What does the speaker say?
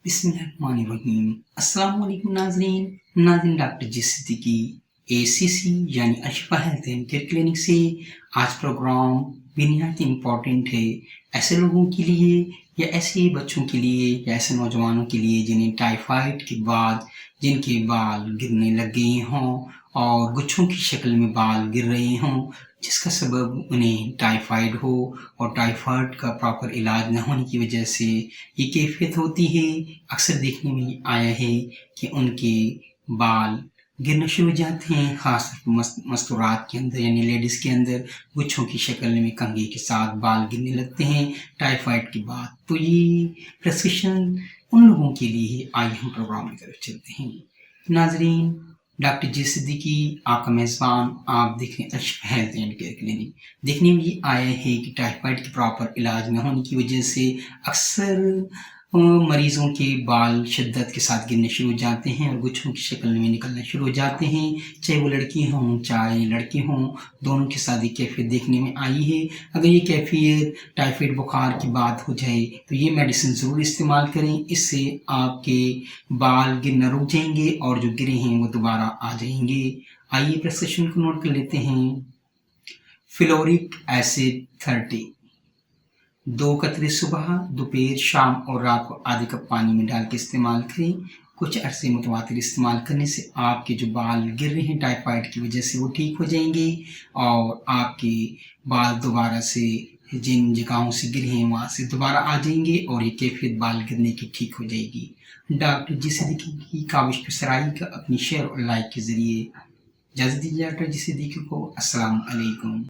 बिस्मिल्लाहिर्रहमानिर्रहीम। अस्सलाम वालेकुम नाज़रीन डॉक्टर जी सिद्दीकी ACC यानी Ashfa health and care clinic से आज प्रोग्राम बेनिहायत इम्पॉर्टेंट है ऐसे लोगों के लिए या ऐसे बच्चों के लिए या ऐसे नौजवानों के लिए जिन्हें टाइफाइड के बाद जिनके बाल गिरने लग गए हों और गुच्छों की शक्ल में बाल गिर रहे हों, जिसका सबब उन्हें टाइफाइड हो और टाइफाइड का प्रॉपर इलाज न होने की वजह से ये कैफियत होती है। अक्सर देखने में आया है कि उनके बाल गिरना शुरू हो जाते हैं, ख़ास मस्तूरात के अंदर यानी लेडीज़ के अंदर गुच्छों की शक्ल में कंघी के साथ बाल गिरने लगते हैं टाइफाइड के बाद। तो ये प्रिस्क्रिप्शन उन लोगों के लिए है। आइए हम प्रोग्राम की तरफ चलते हैं। नाजरीन, डॉक्टर जी सिद्दीकी आपका मेज़बान, आप देख रहे हैं Ashfa health and care clinic. देखने में ये आया है कि टाइफाइड की प्रॉपर इलाज न होने की वजह से अक्सर मरीज़ों के बाल शिद्दत के साथ गिरने शुरू हो जाते हैं और गुच्छों की शक्ल में निकलना शुरू हो जाते हैं। चाहे वो लड़की हों चाहे लड़के हों, दोनों के साथ ये कैफियत देखने में आई है। अगर ये कैफियत टाइफाइड बुखार की बात हो जाए तो ये मेडिसिन ज़रूर इस्तेमाल करें, इससे आपके बाल गिरना रुक जाएंगे और जो गिरे हैं वो दोबारा आ जाएंगे। आइए प्रिस्क्रिप्शन को नोट कर लेते हैं। फ्लोरिक एसिड 30 2 कतरे सुबह, दोपहर, शाम और रात को आधे कप पानी में डाल के इस्तेमाल करें। कुछ अरसे मुतवातिर इस्तेमाल करने से आपके जो बाल गिर रहे हैं टाइफाइड की वजह से वो ठीक हो जाएंगे और आपके बाल दोबारा से जिन जगहों से गिरे हैं वहाँ से दोबारा आ जाएंगे और ये कैफियत बाल गिरने की ठीक हो जाएगी। डॉक्टर जी सिद्दीकी की काविश पर सराही का अपनी शेयर और लाइक के ज़रिए इजाज़त दीजिए डॉक्टर जी सिद्दीकी को। अस्सलाम अलैकुम।